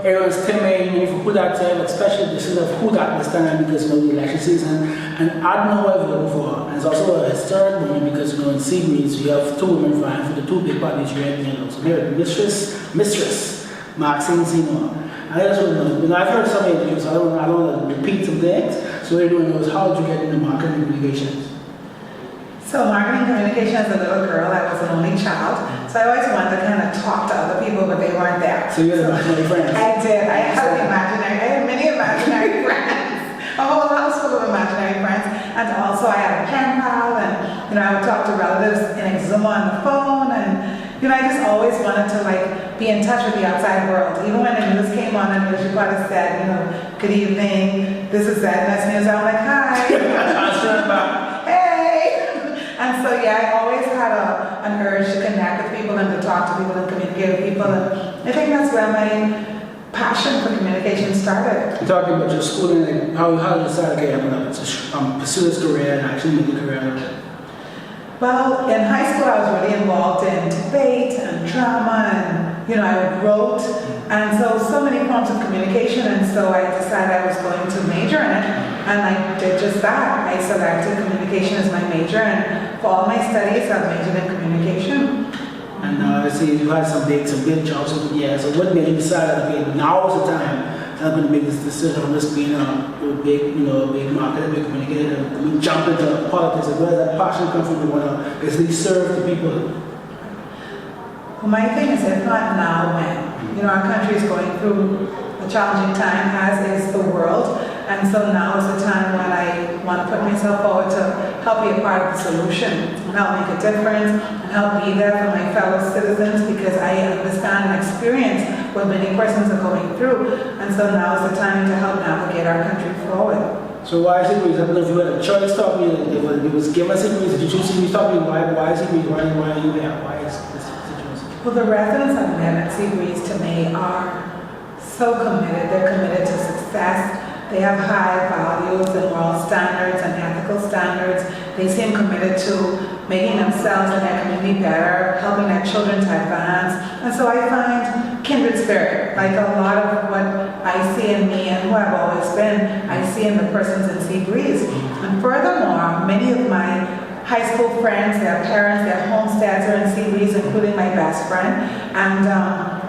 everyone's timid, you know, for who that time, especially this is of who that this time because, you know, the election season. And I don't know what I voted for. And it's also a historic moment because, you know, in Seabreeze, you have two women vying for the two big parties you have, you know. So here, Mistress, Maxine and Seymour. I just want to know, you know, I've heard some interviews, so I don't want to repeat some things. So everyone knows, how did you get into marketing communications? So marketing communication as a little girl, I was an only child. So I always wanted to kind of talk to other people, but they weren't there. So you had imaginary friends? I did. I had many imaginary friends. A whole house full of imaginary friends. And also I had a pen pal, and, you know, I would talk to relatives in Exuma on the phone, and, you know, I just always wanted to, like, be in touch with the outside world. Even when the news came on and the news reporter said, you know, good evening, this is ZNS News, I'm like, hi. And so, yeah, I always had an urge to connect with people and to talk to people and communicate with people. And I think that's where my passion for communication started. You're talking about your schooling, like how did you decide, okay, I'm going to pursue this career and actually make a career out of it? Well, in high school, I was really involved in debate and drama, and, you know, I wrote, and so many forms of communication, and so I decided I was going to major in it, and I did just that. I selected communication as my major, and for all my studies, I majored in communication. And I see you had some big jobs over the years. So what made you decide, okay, now is the time I'm going to make this decision on this being a big, you know, big marketer, big communicator, and jump into politics? And where does that passion come from? You want to basically serve the people? Well, my thing is, if not now, when? You know, our country is going through a challenging time, as is the world. And so now is the time when I want to put myself forward to help be a part of the solution and help make a difference and help be there for my fellow citizens, because I understand and experience what many persons are going through. And so now is the time to help navigate our country forward. So why is Seabreeze? I don't know if you had a choice, talk me, it was given Seabreeze, did you choose Seabreeze? Talk me, why Seabreeze? Why are you there? Why is this situation? Well, the residents I've met at Seabreeze to me are so committed. They're committed to success. They have high values and moral standards and ethical standards. They seem committed to making themselves and their community better, helping their children to advance. And so I find kindred spirit, like a lot of what I see in me and who I've always been, I see in the persons in Seabreeze. And furthermore, many of my high school friends, their parents, their homesteads are in Seabreeze, including my best friend. And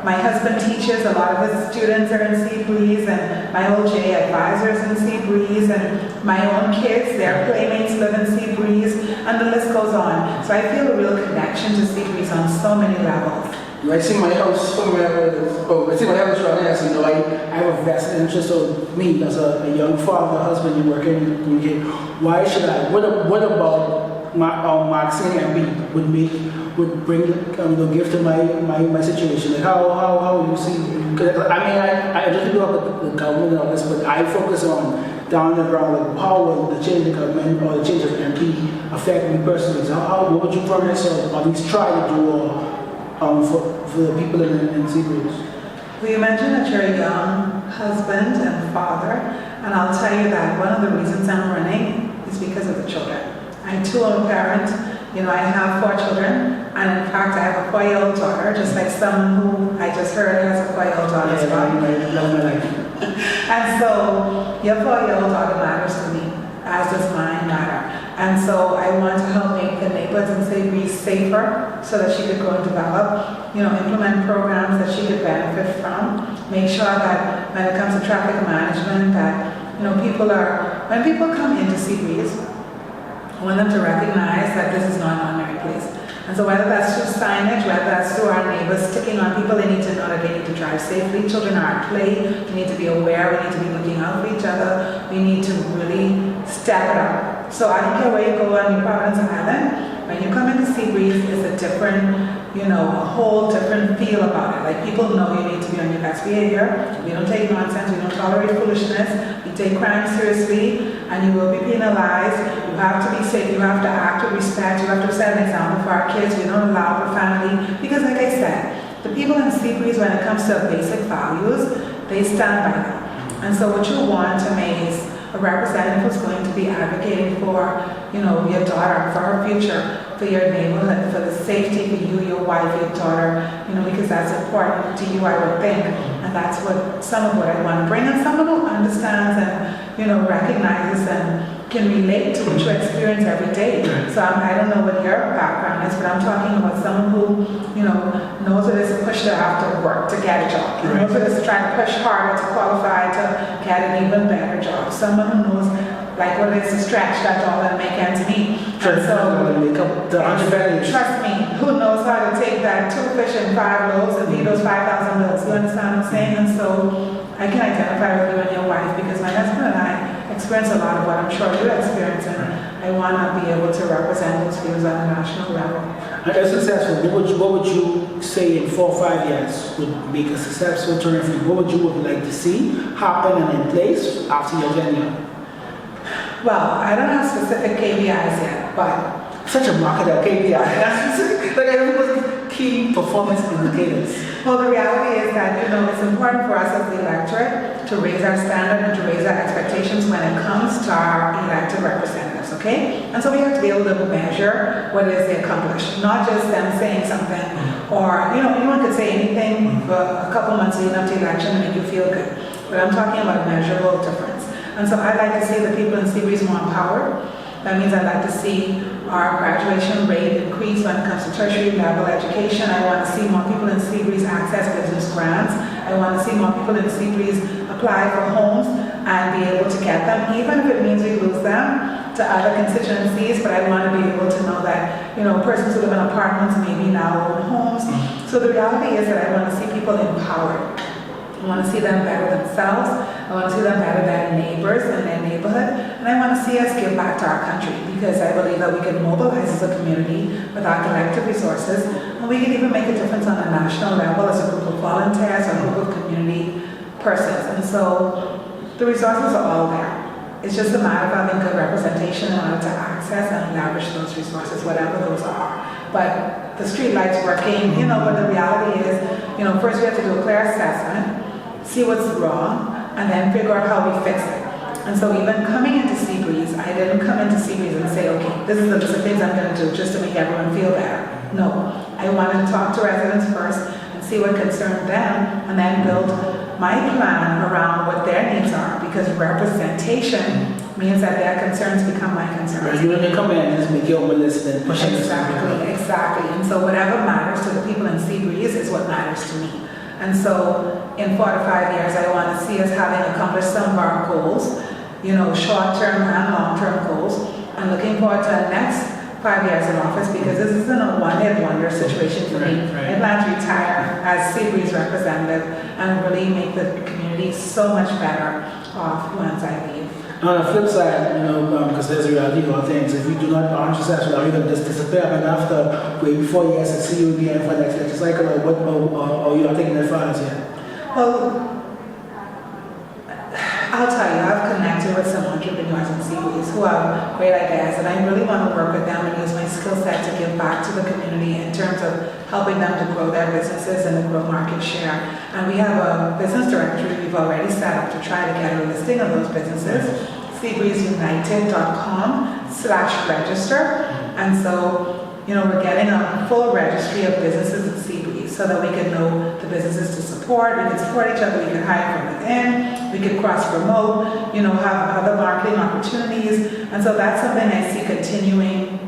my husband teaches, a lot of his students are in Seabreeze, and my OJ advisors in Seabreeze, and my own kids, their playmates live in Seabreeze, and the list goes on. So I feel a real connection to Seabreeze on so many levels. I see my house somewhere, I see my house right now, so you know, I have a vested interest of me as a young father, husband, you work in UK. Why should I? What about Maxine and me would bring give to my situation? Like how you see? I just do up the government and all this, but I focus on down the ground, like how will the change of government or the change of MP affect me personally? So what would you promise or at least try to do for the people in Seabreeze? Well, you mentioned that you're a young husband and father, and I'll tell you that one of the reasons I'm running is because of the children. I too am a parent. You know, I have 4 children, and in fact, I have a 4-year-old daughter, just like someone who I just heard has a 4-year-old daughter as well. I love my life. And so, your 4-year-old daughter matters to me, as does mine matter. And so, I want to help make the neighborhoods in Seabreeze safer so that she could go and develop, you know, implement programs that she could benefit from, make sure that when it comes to traffic management, that, you know, when people come into Seabreeze, I want them to recognize that this is not an ordinary place. And so whether that's through signage, whether that's through our neighbors sticking on people, they need to know that they need to drive safely. Children are at play. We need to be aware. We need to be looking out for each other. We need to really step it up. So I don't care where you go on New Providence Island. When you come into Seabreeze, it's a different, you know, a whole different feel about it. Like, people know you need to be on your best behavior. We don't take nonsense. We don't tolerate foolishness. We take crime seriously, and you will be penalized. You have to be safe. You have to act with respect. You have to set an example for our kids. We don't allow profanity. Because like I said, the people in Seabreeze, when it comes to basic values, they stand by them. And so what you want to make is a representative who's going to be advocating for, you know, your daughter, for her future, for your neighborhood, for the safety for you, your wife, your daughter, you know, because that's important to you, I would think. And that's what some of what I want to bring, and someone who understands and, you know, recognizes and can relate to what you experience every day. So I don't know what your background is, but I'm talking about someone who, you know, knows what it is to push their after work to get a job. Knows what it is to try to push harder to qualify to get an even better job. Someone who knows like what it is to stretch that dollar and make ends meet. And so, make up the $100. trust me, who knows how to take that 2 fish and 5 loaves and feed those 5,000 bills? You understand what I'm saying? And so I can identify with you and your wife because my husband and I experience a lot of what I'm sure you experience, and I want to be able to represent those views on a national level. As successful, what would you say in 4 or 5 years would make a successful turn for you? What would you like to see happen and in place after your tenure? Well, I don't have specific KPIs yet, but such a market of KPI. Like everyone's key performance indicators. well, the reality is that, you know, it's important for us as the electorate to raise our standard and to raise our expectations when it comes to our elected representatives, okay? And so we have to be able to measure what it is they accomplish, not just them saying something or, you know, anyone could say anything for a couple months leading up to the election and make you feel good. But I'm talking about a measurable difference. And so I'd like to see the people in Seabreeze more empowered. That means I'd like to see our graduation rate increase when it comes to tertiary level education. I want to see more people in Seabreeze access business grants. I want to see more people in Seabreeze apply for homes and be able to get them, even if it means we lose them to other constituencies. But I want to be able to know that, you know, persons who live in apartments maybe now own homes. So the reality is that I want to see people empowered. I want to see them better themselves. I want to see them better than neighbors in their neighborhood. And I want to see us give back to our country because I believe that we can mobilize as a community with our collective resources, and we can even make a difference on a national level as a group of volunteers or a group of community persons. And so the resources are all there. It's just a matter of having good representation in order to access and leverage those resources, whatever those are. But the street lights working, you know, but the reality is, you know, first we have to do a clear assessment, see what's wrong, and then figure out how we fix it. And so even coming into Seabreeze, I didn't come into Seabreeze and say, okay, this is the list of things I'm going to do just to make everyone feel better. No, I wanted to talk to residents first and see what concerned them, and then build my plan around what their needs are, because representation means that their concerns become my concerns. You didn't come in and just make your own list and push it. Exactly. And so whatever matters to the people in Seabreeze is what matters to me. And so in 4 to 5 years, I want to see us having accomplished some of our goals, you know, short-term and long-term goals. I'm looking forward to the next 5 years in office because this isn't a one-hit wonder situation for me. I plan to retire as Seabreeze representative and really make the community so much better off once I leave. On the flip side, you know, because there's a reality of things, if you do not launch yourself, you're going to just disappear. And after wait 4 years to see you again for the next election cycle, or you're not taking that far as yet? Well, I'll tell you, I've connected with some entrepreneurs in Seabreeze who have great ideas, and I really want to work with them and use my skill set to give back to the community in terms of helping them to grow their businesses and to grow market share. And we have a business directory we've already set up to try to get a listing of those businesses, seabreezeunited.com/register. And so, you know, we're getting a full registry of businesses in Seabreeze so that we can know the businesses to support, we can support each other, we can hire from within, we can cross-promote, you know, have other marketing opportunities. And so that's something I see continuing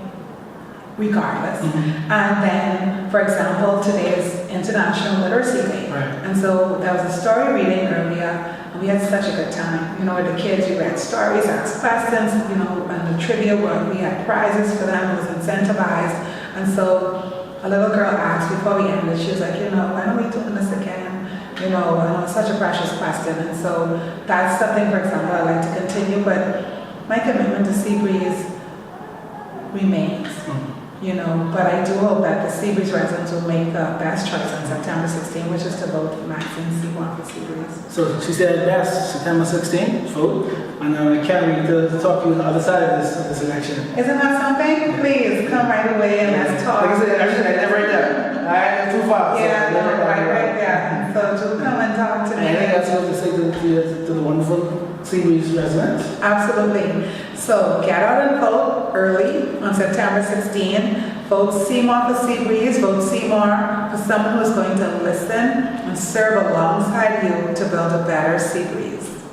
regardless. And then, for example, today is International Literacy Day. And so there was a story reading earlier, and we had such a good time. You know, with the kids, we read stories, asked questions, you know, and the trivia work, we had prizes for them, it was incentivized. And so a little girl asked before we ended, she was like, you know, when are we doing this again? You know, it's such a precious question. And so that's something, for example, I'd like to continue, but my commitment to Seabreeze remains. You know, but I do hope that the Seabreeze residents will make the best choice on September 16th, which is to vote for Maxine Seymour for Seabreeze. So she said best September 16th, vote, and I can't wait to talk to you on the other side of this election. Isn't that something? Please come right away and let's talk. Like I said, I live right there. I am too far. Yeah, so right there. So to come and talk to me. I think that's what to say to the wonderful Seabreeze residents. Absolutely. So get out and vote early on September 16th Vote Seymour for Seabreeze. Vote Seymour for someone who is going to listen and serve alongside you to build a better Seabreeze.